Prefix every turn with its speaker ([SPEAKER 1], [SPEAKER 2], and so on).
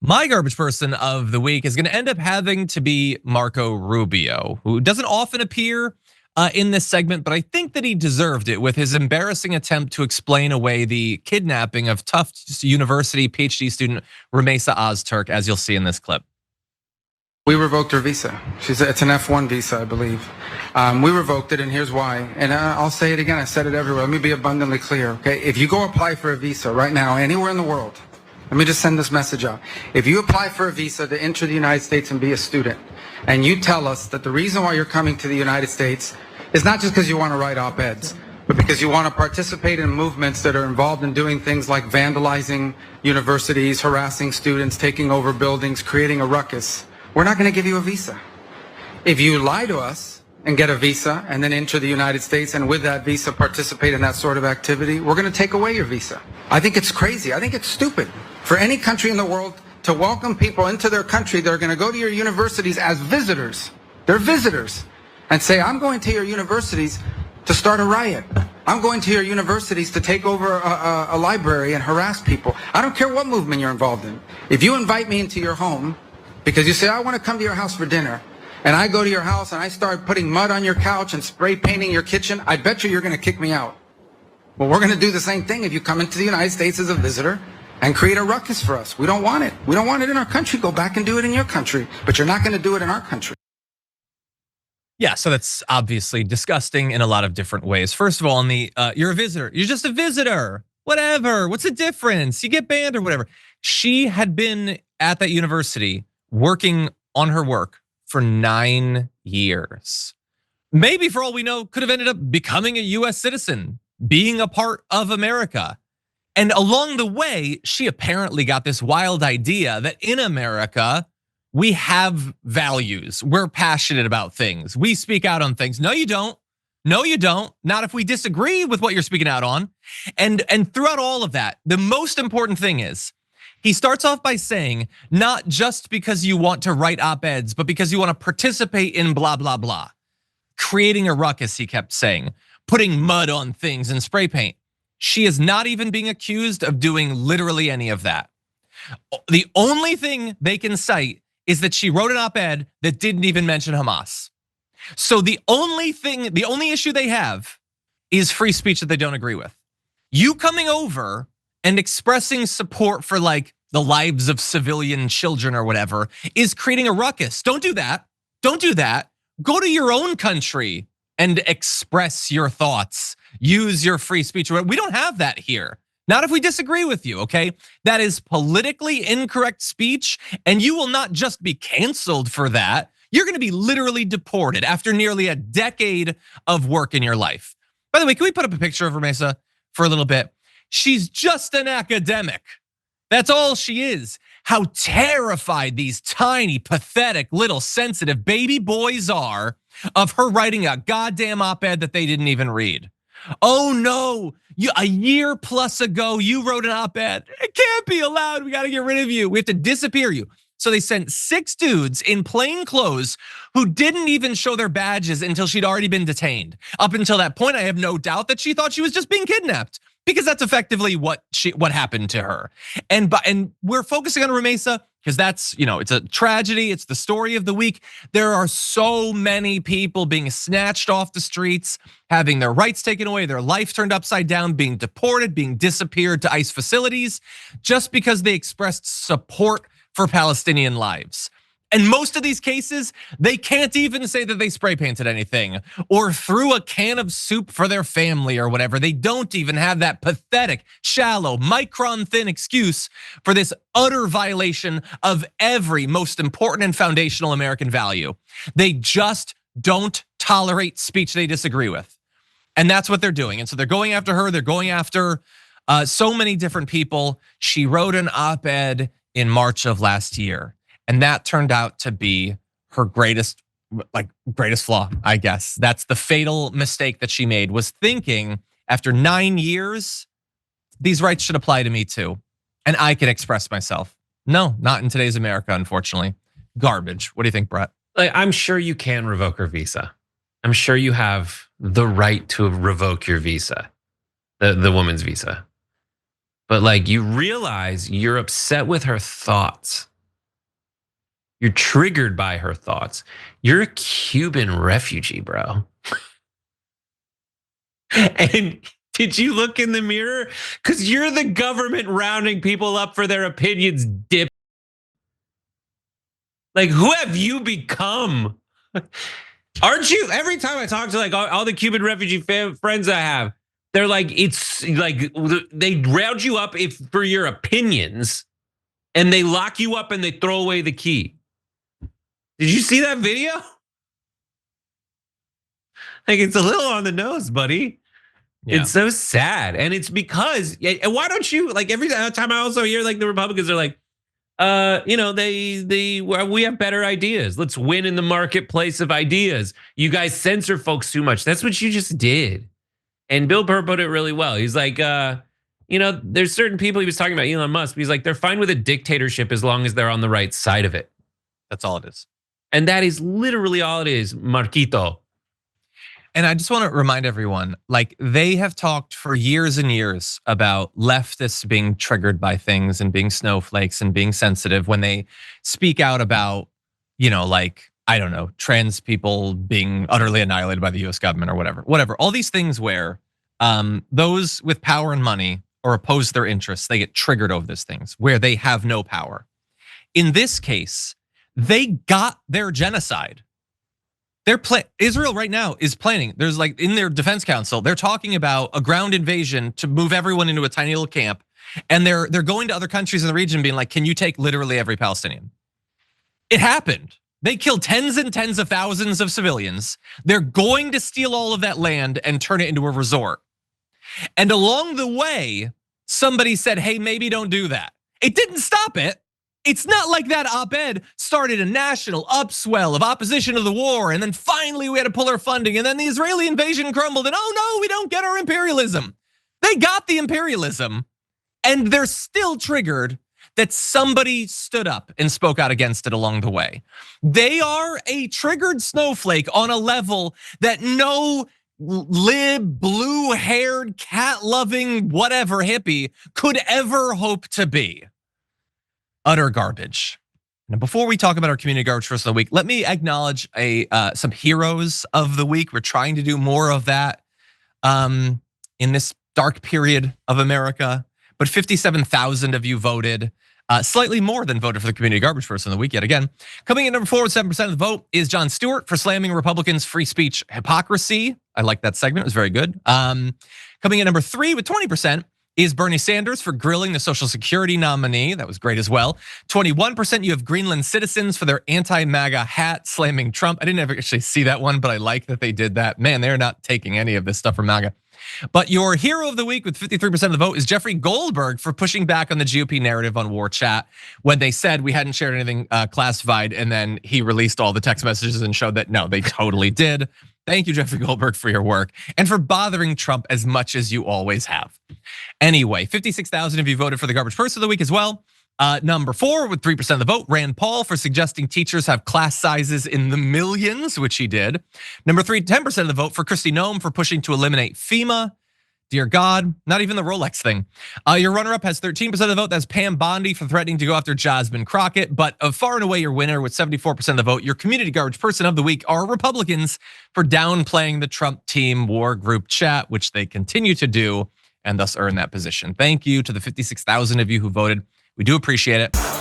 [SPEAKER 1] My garbage person of the week is going to end up having to be Marco Rubio, who doesn't often appear in this segment, but I think that he deserved it with his embarrassing attempt to explain away the kidnapping of Tufts University PhD student Rumeysa Ozturk, as you'll see in this clip.
[SPEAKER 2] We revoked her visa. It's an F1 visa, I believe. We revoked it, and here's why. And I'll say it again. I said it everywhere. Let me be abundantly clear, okay? If you go apply for a visa right now, anywhere in the world, let me just send this message out. If you apply for a visa to enter the United States and be a student, and you tell us that the reason why you're coming to the United States is not just because you want to write op-eds, but because you want to participate in movements that are involved in doing things like vandalizing universities, harassing students, taking over buildings, creating a ruckus, we're not going to give you a visa. If you lie to us and get a visa and then enter the United States and with that visa participate in that sort of activity, we're going to take away your visa. I think it's crazy. I think it's stupid for any country in the world to welcome people into their country that are going to go to your universities as visitors. They're visitors. And say, I'm going to your universities to start a riot. I'm going to your universities to take over a library and harass people. I don't care what movement you're involved in. If you invite me into your home because you say, I want to come to your house for dinner, and I go to your house and I start putting mud on your couch and spray painting your kitchen, I bet you're going to kick me out. Well, we're going to do the same thing if you come into the United States as a visitor and create a ruckus for us. We don't want it. We don't want it in our country. Go back and do it in your country. But you're not going to do it in our country.
[SPEAKER 1] Yeah, so that's obviously disgusting in a lot of different ways. First of all, on the you're a visitor. You're just a visitor. Whatever. What's the difference? You get banned or whatever. She had been at that university working on her work for 9 years. Maybe for all we know, could have ended up becoming a US citizen, being a part of America. And along the way, she apparently got this wild idea that in America, we have values. We're passionate about things. We speak out on things. No, you don't. No, you don't. Not if we disagree with what you're speaking out on. And throughout all of that, the most important thing is, he starts off by saying, not just because you want to write op-eds, but because you want to participate in blah, blah, blah. Creating a ruckus, he kept saying, putting mud on things and spray paint. She is not even being accused of doing literally any of that. The only thing they can cite is that she wrote an op-ed that didn't even mention Hamas. So the only issue they have is free speech that they don't agree with. You coming over and expressing support for like the lives of civilian children or whatever is creating a ruckus. Don't do that. Don't do that. Go to your own country and express your thoughts. Use your free speech. We don't have that here. Not if we disagree with you, okay? That is politically incorrect speech, and you will not just be canceled for that. You're gonna be literally deported after nearly a decade of work in your life. By the way, can we put up a picture of Rumeysa for a little bit? She's just an academic. That's all she is. How terrified these tiny, pathetic, little sensitive baby boys are of her writing a goddamn op-ed that they didn't even read. Oh no, a year plus ago, you wrote an op-ed. It can't be allowed, we gotta get rid of you. We have to disappear you. So they sent 6 dudes in plain clothes who didn't even show their badges until she'd already been detained. Up until that point, I have no doubt that she thought she was just being kidnapped, because that's effectively what happened to her. And we're focusing on Rumeysa because that's, it's a tragedy. It's the story of the week. There are so many people being snatched off the streets, having their rights taken away, their life turned upside down, being deported, being disappeared to ICE facilities, just because they expressed support for Palestinian lives. And most of these cases, they can't even say that they spray painted anything or threw a can of soup for their family or whatever. They don't even have that pathetic, shallow, micron thin excuse for this utter violation of every most important and foundational American value. They just don't tolerate speech they disagree with. And that's what they're doing. And so they're going after her. They're going after so many different people. She wrote an op-ed in March of last year. And that turned out to be her greatest flaw, I guess. That's the fatal mistake that she made, was thinking after 9 years, these rights should apply to me too. And I can express myself. No, not in today's America, unfortunately. Garbage. What do you think, Brett?
[SPEAKER 3] I'm sure you can revoke her visa. I'm sure you have the right to revoke your visa, the woman's visa. But you realize you're upset with her thoughts. You're triggered by her thoughts. You're a Cuban refugee, bro. And did you look in the mirror? Because you're the government rounding people up for their opinions, dip. Like, who have you become? Aren't you? Every time I talk to like all the Cuban refugee friends I have, they're like, it's like they round you up for your opinions, and they lock you up and they throw away the key. Did you see that video? Like, it's a little on the nose, buddy. Yeah. It's so sad, and it's because. And why don't you like every time I also hear like the Republicans are like, we have better ideas. Let's win in the marketplace of ideas. You guys censor folks too much. That's what you just did. And Bill Burr put it really well. He's like, there's certain people, he was talking about Elon Musk. He's like, they're fine with a dictatorship as long as they're on the right side of it.
[SPEAKER 1] That's all it is.
[SPEAKER 3] And that is literally all it is, Marquito.
[SPEAKER 1] And I just want to remind everyone, like they have talked for years and years about leftists being triggered by things and being snowflakes and being sensitive when they speak out about, like, I don't know, trans people being utterly annihilated by the US government or whatever. All these things where those with power and money or oppose their interests, they get triggered over these things where they have no power. In this case, they got their genocide. Israel right now is planning. There's like in their defense council, they're talking about a ground invasion to move everyone into a tiny little camp. And they're going to other countries in the region being like, can you take literally every Palestinian? It happened. They killed tens and tens of thousands of civilians. They're going to steal all of that land and turn it into a resort. And along the way, somebody said, hey, maybe don't do that. It didn't stop it. It's not like that op-ed started a national upswell of opposition to the war, and then finally we had to pull our funding, and then the Israeli invasion crumbled, and oh no, we don't get our imperialism. They got the imperialism, and they're still triggered that somebody stood up and spoke out against it along the way. They are a triggered snowflake on a level that no lib, blue-haired, cat-loving, whatever hippie could ever hope to be. Utter garbage. Now, before we talk about our community garbage first of the week, let me acknowledge some heroes of the week. We're trying to do more of that in this dark period of America. But 57,000 of you voted, slightly more than voted for the community garbage person of the week yet again. Coming in number 4 with 7% of the vote is Jon Stewart for slamming Republicans' free speech hypocrisy. I like that segment, it was very good. Coming in number 3 with 20% is Bernie Sanders for grilling the Social Security nominee. That was great as well. 21% you have Greenland citizens for their anti-MAGA hat slamming Trump. I didn't ever actually see that one, but I like that they did that. Man, they're not taking any of this stuff from MAGA. But your hero of the week with 53% of the vote is Jeffrey Goldberg for pushing back on the GOP narrative on War Chat when they said we hadn't shared anything classified, and then he released all the text messages and showed that no, they totally did. Thank you, Jeffrey Goldberg, for your work and for bothering Trump as much as you always have. Anyway, 56,000 of you voted for the garbage person of the week as well. Number 4 with 3% of the vote, Rand Paul for suggesting teachers have class sizes in the millions, which he did. Number 3, 10% of the vote for Kristi Noem for pushing to eliminate FEMA. Dear God, not even the Rolex thing. Your runner-up has 13% of the vote. That's Pam Bondi for threatening to go after Jasmine Crockett. But far and away your winner with 74% of the vote, your community garbage person of the week are Republicans for downplaying the Trump team war group chat, which they continue to do and thus earn that position. Thank you to the 56,000 of you who voted. We do appreciate it.